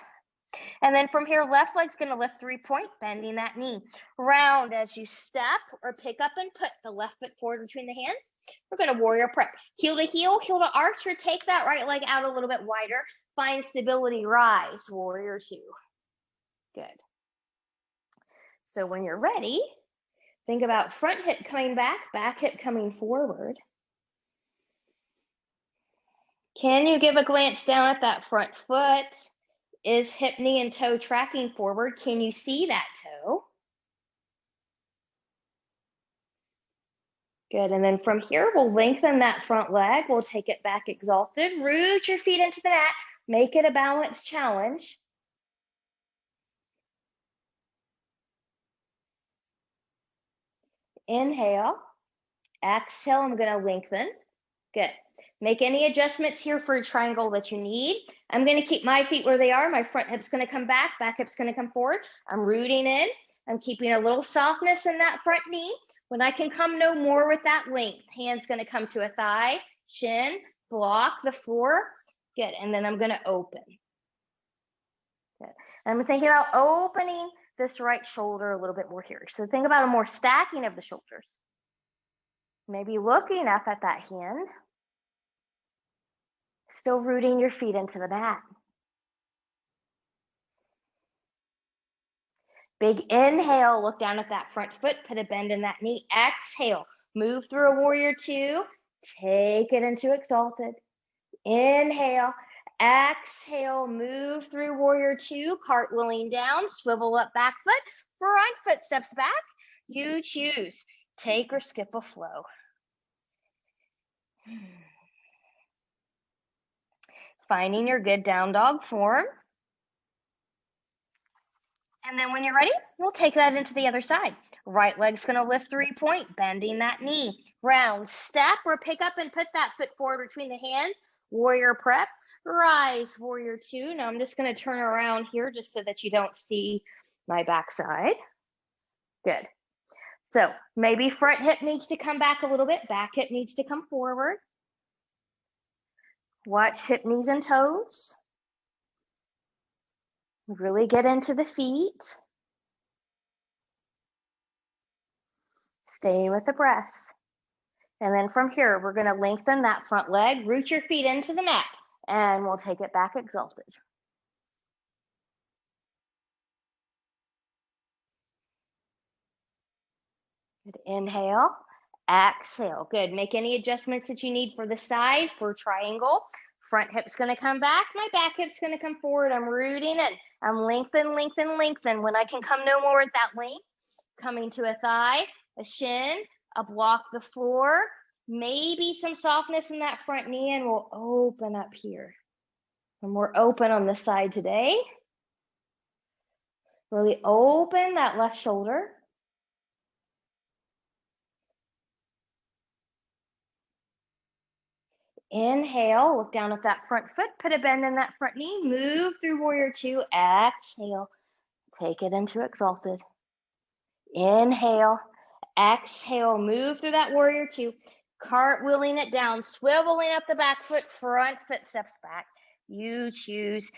And then from here, left leg's going to lift 3-point, bending that knee. Round as you step or pick up and put the left foot forward between the hands. We're going to warrior prep. Heel to arch, or take that right leg out a little bit wider. Find stability, rise, warrior 2. Good. So when you're ready, think about front hip coming back hip coming forward. Can you give a glance down at that front foot? Is hip, knee, and toe tracking forward? Can you see that toe? Good, and then from here, we'll lengthen that front leg. We'll take it back exalted. Root your feet into the mat. Make it a balance challenge. Inhale. Exhale, I'm going to lengthen. Good. Make any adjustments here for a triangle that you need. I'm going to keep my feet where they are. My front hip's going to come back hip's going to come forward. I'm rooting in. I'm keeping a little softness in that front knee. When I can come no more with that length, hand's going to come to a thigh, shin, block the floor. Good, and then I'm going to open. Good. And I'm thinking about opening this right shoulder a little bit more here. So think about a more stacking of the shoulders. Maybe looking up at that hand. Still rooting your feet into the mat. Big inhale, look down at that front foot, put a bend in that knee. Exhale, move through a warrior two, take it into exalted. Inhale, exhale, move through warrior two, cartwheeling down, swivel up back foot, front foot steps back. You choose, take or skip a flow. Finding your good down dog form. And then when you're ready, we'll take that into the other side. Right leg's gonna lift 3-point, bending that knee. Round step or pick up and put that foot forward between the hands. Warrior prep, rise, warrior two. Now I'm just gonna turn around here just so that you don't see my backside. Good. So maybe front hip needs to come back a little bit, back hip needs to come forward. Watch hip, knees, and toes. Really get into the feet. Stay with the breath. And then from here, we're going to lengthen that front leg, root your feet into the mat, and we'll take it back exalted. Good. Inhale, exhale. Good. Make any adjustments that you need for the side, for triangle. Front hip's going to come back. My back hip's going to come forward. I'm rooting it. I'm lengthen, lengthen, lengthen. When I can come no more at that length, coming to a thigh, a shin, a block the floor, maybe some softness in that front knee, and we'll open up here. And we're open on this side today. Really open that left shoulder. Inhale, look down at that front foot, put a bend in that front knee, move through warrior two, exhale, take it into exalted. Inhale, exhale, move through that warrior two, cartwheeling it down, swiveling up the back foot, front foot steps back. You choose,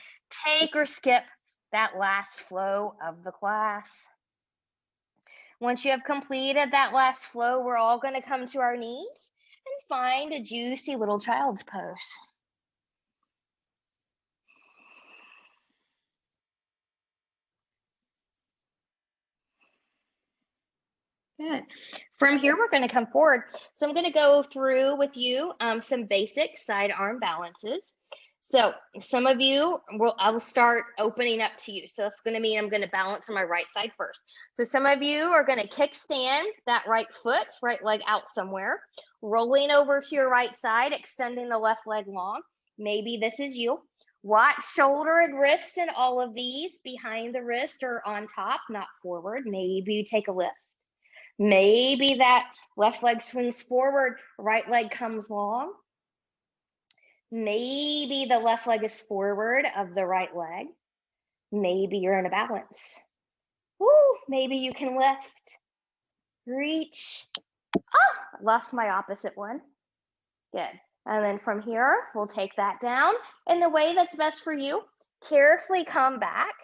take or skip that last flow of the class. Once you have completed that last flow, we're all going to come to our knees and find a juicy little child's pose. Good. From here, we're going to come forward. So I'm going to go through with you some basic side arm balances. So some of you, I will start opening up to you. So that's going to mean I'm going to balance on my right side first. So some of you are going to kickstand that right foot, right leg out somewhere, rolling over to your right side, extending the left leg long. Maybe this is you. Watch shoulder and wrist and all of these behind the wrist or on top, not forward. Maybe you take a lift. Maybe that left leg swings forward, right leg comes long. Maybe the left leg is forward of the right leg. Maybe you're in a balance. Woo, maybe you can lift, reach. Ah, lost my opposite one. Good. And then from here, we'll take that down in the way that's best for you. Carefully come back.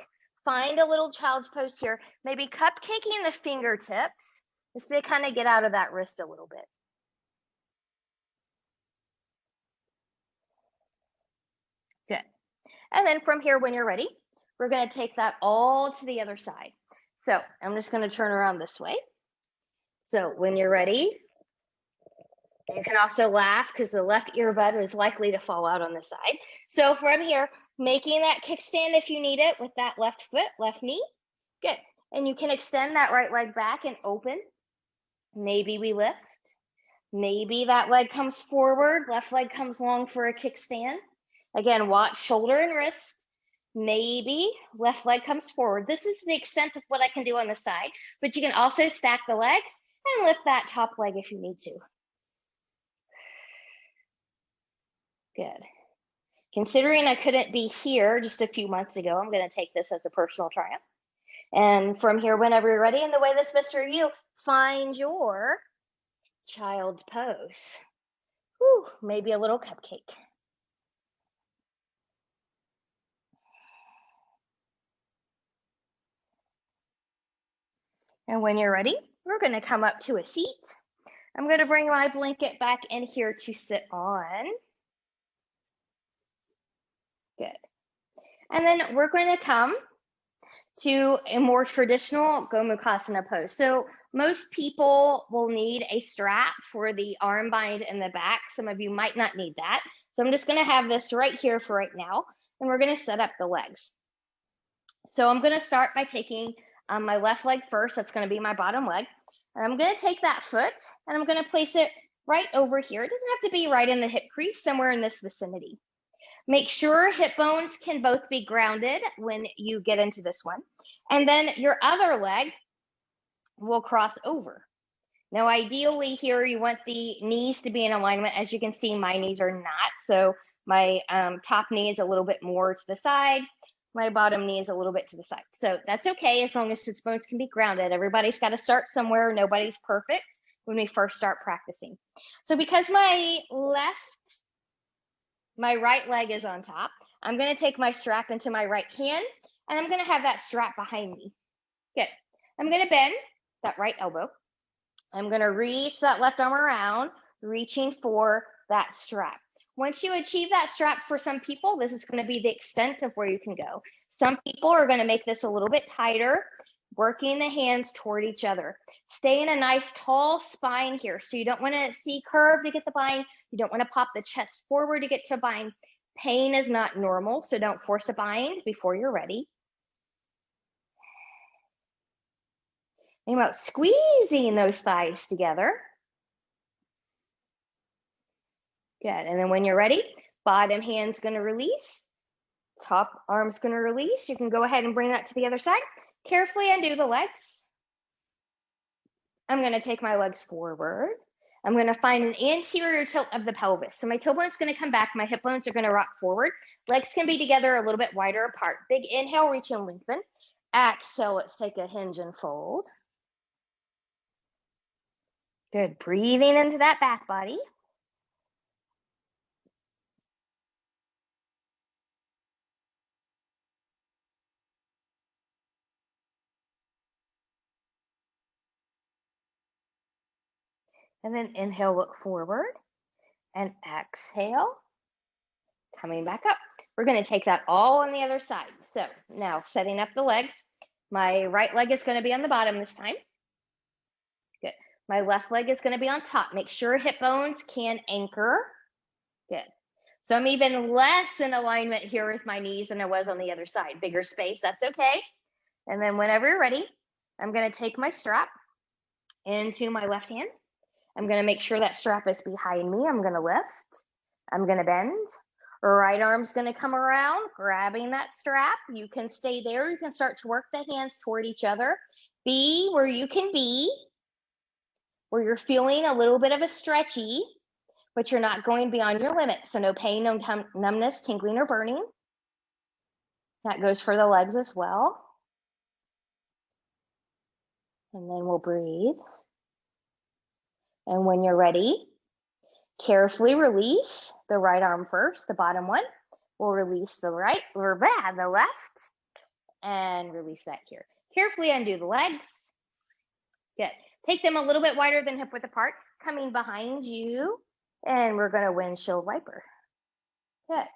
Find a little child's pose here. Maybe cupcaking the fingertips just to kind of get out of that wrist a little bit. Good. And then from here, when you're ready, we're going to take that all to the other side. So I'm just going to turn around this way. So when you're ready, you can also laugh because the left earbud is likely to fall out on the side. So from here, making that kickstand if you need it with that left foot, left knee. Good. And you can extend that right leg back and open. Maybe we lift. Maybe that leg comes forward, left leg comes long for a kickstand. Again, watch shoulder and wrist. Maybe left leg comes forward. This is the extent of what I can do on the side, but you can also stack the legs and lift that top leg if you need to. Good. Considering I couldn't be here just a few months ago, I'm going to take this as a personal triumph. And from here, whenever you're ready, and the way that's best for you, find your child's pose. Whew, maybe a little cupcake. And when you're ready, we're going to come up to a seat. I'm going to bring my blanket back in here to sit on. Good. And then we're going to come to a more traditional Gomukasana pose. So most people will need a strap for the arm bind in the back. Some of you might not need that. So I'm just going to have this right here for right now, and we're going to set up the legs. So I'm going to start by taking my left leg first. That's going to be my bottom leg. And I'm going to take that foot and I'm going to place it right over here. It doesn't have to be right in the hip crease, somewhere in this vicinity. Make sure hip bones can both be grounded when you get into this one. And then your other leg will cross over. Now, ideally here, you want the knees to be in alignment. As you can see, my knees are not. So my top knee is a little bit more to the side. My bottom knee is a little bit to the side. So that's okay, as long as his bones can be grounded. Everybody's got to start somewhere. Nobody's perfect when we first start practicing. So because my right leg is on top, I'm going to take my strap into my right hand, and I'm going to have that strap behind me. Good. I'm going to bend that right elbow. I'm going to reach that left arm around, reaching for that strap. Once you achieve that strap, for some people, this is going to be the extent of where you can go. Some people are going to make this a little bit tighter, working the hands toward each other. Stay in a nice tall spine here. So you don't want to see curve to get the bind. You don't want to pop the chest forward to get to bind. Pain is not normal, so don't force a bind before you're ready. Think about squeezing those thighs together. Good. And then when you're ready, bottom hand's going to release. Top arm's going to release. You can go ahead and bring that to the other side. Carefully undo the legs. I'm going to take my legs forward. I'm going to find an anterior tilt of the pelvis. So my tailbone is going to come back. My hip bones are going to rock forward. Legs can be together a little bit wider apart. Big inhale, reach and lengthen. Exhale, let's take a hinge and fold. Good. Breathing into that back body. And then inhale, look forward, and exhale, coming back up. We're going to take that all on the other side. So now setting up the legs. My right leg is going to be on the bottom this time. Good. My left leg is going to be on top. Make sure hip bones can anchor. Good. So I'm even less in alignment here with my knees than I was on the other side. Bigger space, that's okay. And then whenever you're ready, I'm going to take my strap into my left hand. I'm going to make sure that strap is behind me. I'm going to lift. I'm going to bend. Right arm's going to come around, grabbing that strap. You can stay there. You can start to work the hands toward each other. Be where you can be, where you're feeling a little bit of a stretchy, but you're not going beyond your limit. So no pain, no numbness, tingling, or burning. That goes for the legs as well. And then we'll breathe. And when you're ready, carefully release the right arm first, the bottom one. We'll release the right, or the left, and release that here. Carefully undo the legs. Good. Take them a little bit wider than hip width apart, coming behind you, and we're going to windshield wiper. Good.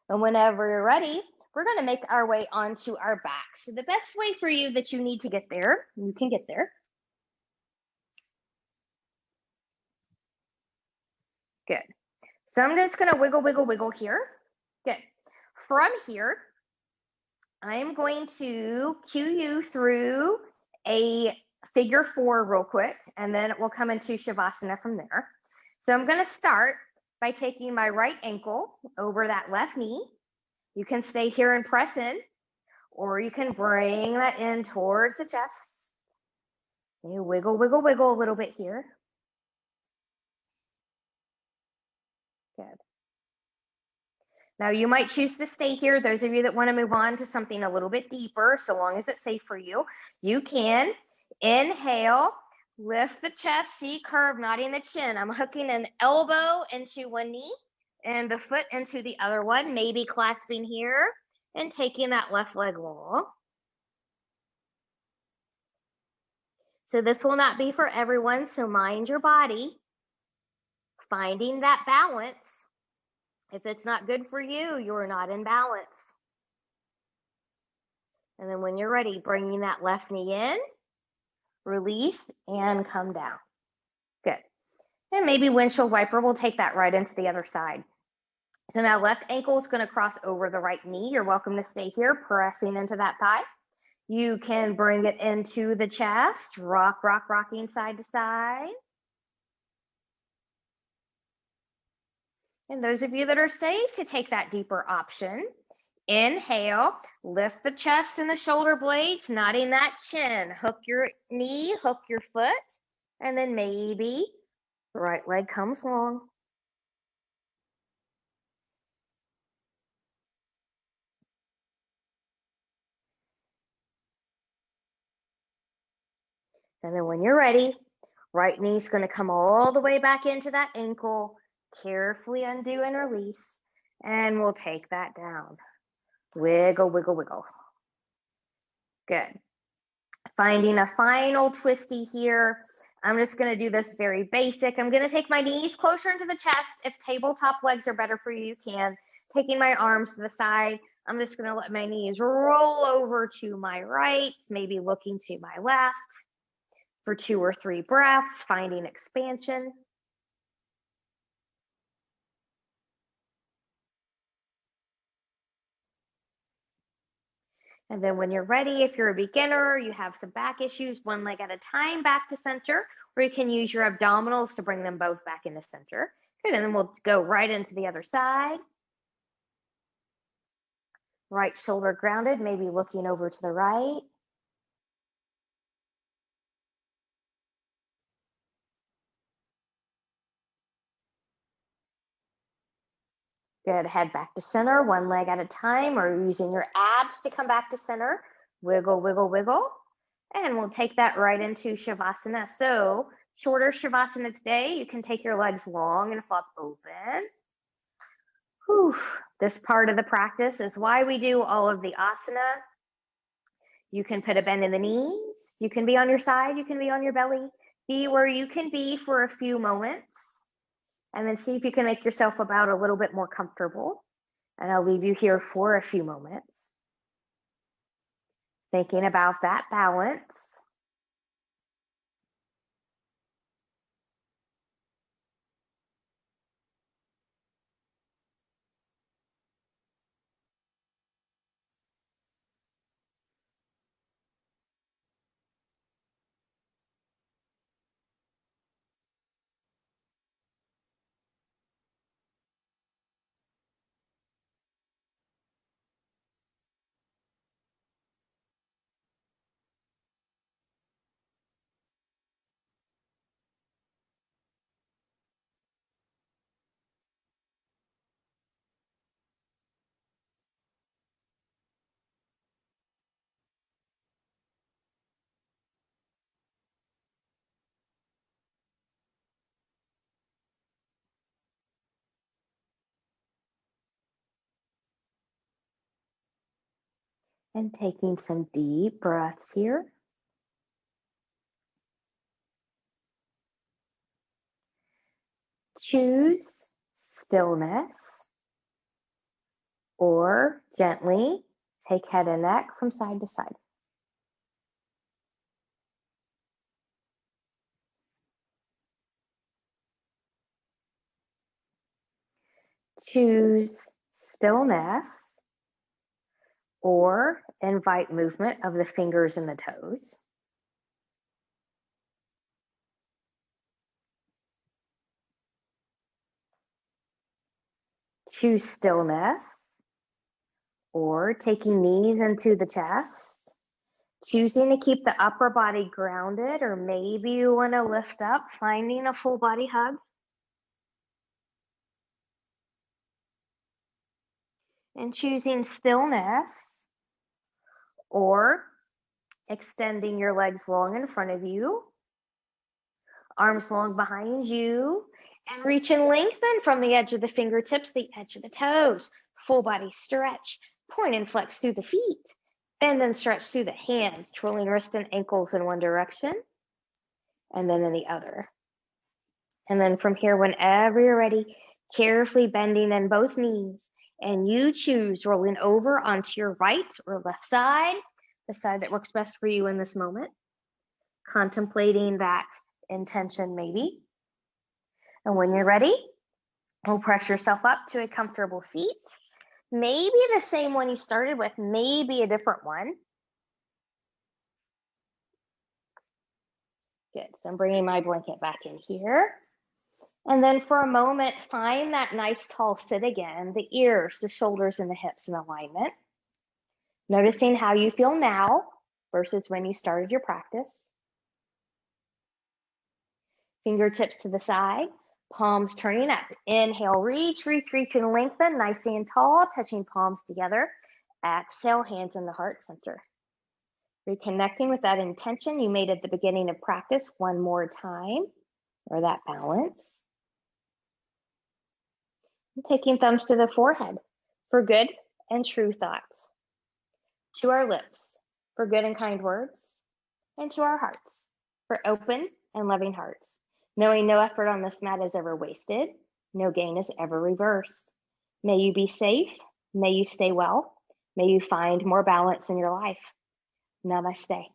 And whenever you're ready, we're going to make our way onto our back. So the best way for you that you need to get there, you can get there. Good. So I'm just going to wiggle, wiggle, wiggle here. Good. From here, I'm going to cue you through a figure 4 real quick, and then we'll come into Shavasana from there. So I'm going to start by taking my right ankle over that left knee. You can stay here and press in, or you can bring that in towards the chest. You wiggle, wiggle, wiggle a little bit here. Good. Now you might choose to stay here. Those of you that want to move on to something a little bit deeper, so long as it's safe for you, you can. Inhale, lift the chest, see curve, nodding the chin. I'm hooking an elbow into one knee and the foot into the other one, maybe clasping here and taking that left leg long. So this will not be for everyone, so mind your body, finding that balance If it's not good for you, you're not in balance. And then when you're ready, bringing that left knee in, release, and come down. Good. And maybe Windshield Wiper will take that right into the other side. So now left ankle is going to cross over the right knee. You're welcome to stay here, pressing into that thigh. You can bring it into the chest, rocking side to side. And those of you that are safe to take that deeper option, inhale, lift the chest and the shoulder blades, nodding that chin. Hook your knee, hook your foot, and then maybe the right leg comes long. And then when you're ready, right knee's going to come all the way back into that ankle. Carefully undo and release. And we'll take that down. Wiggle, wiggle, wiggle. Good. Finding a final twisty here. I'm just going to do this very basic. I'm going to take my knees closer into the chest. If tabletop legs are better for you, you can. Taking my arms to the side. I'm just going to let my knees roll over to my right, maybe looking to my left for 2 or 3 breaths, finding expansion. And then when you're ready, if you're a beginner, you have some back issues, one leg at a time back to center, or you can use your abdominals to bring them both back into center. Good, and then we'll go right into the other side. Right shoulder grounded, maybe looking over to the right. Good, head back to center, one leg at a time, or using your abs to come back to center. Wiggle, wiggle, wiggle. And we'll take that right into Shavasana. So shorter Shavasana today, you can take your legs long and flop open. Whew. This part of the practice is why we do all of the asana. You can put a bend in the knees. You can be on your side. You can be on your belly. Be where you can be for a few moments. And then see if you can make yourself about a little bit more comfortable. And I'll leave you here for a few moments. Thinking about that balance. And taking some deep breaths here. Choose stillness or gently take head and neck from side to side. Choose stillness or invite movement of the fingers and the toes. Choose stillness or taking knees into the chest. Choosing to keep the upper body grounded, or maybe you want to lift up, finding a full body hug. And choosing stillness or extending your legs long in front of you, arms long behind you, and reach and lengthen from the edge of the fingertips, the edge of the toes. Full body stretch, point and flex through the feet. Bend and stretch through the hands, twirling wrists and ankles in one direction, and then in the other. And then from here, whenever you're ready, Carefully bending in both knees. And you choose rolling over onto your right or left side, the side that works best for you in this moment. Contemplating that intention maybe. And when you're ready, we'll press yourself up to a comfortable seat. Maybe the same one you started with, maybe a different one. Good, so I'm bringing my blanket back in here. And then for a moment, find that nice tall sit again, the ears, the shoulders, and the hips in alignment. Noticing how you feel now versus when you started your practice. Fingertips to the side, palms turning up. Inhale, reach, reach, reach, and lengthen, nice and tall, touching palms together. Exhale, hands in the heart center. Reconnecting with that intention you made at the beginning of practice one more time, or that balance. And taking thumbs to the forehead for good and true thoughts. To our lips for good and kind words. And to our hearts for open and loving hearts. Knowing no effort on this mat is ever wasted, no gain is ever reversed. May you be safe, may you stay well, may you find more balance in your life. Namaste.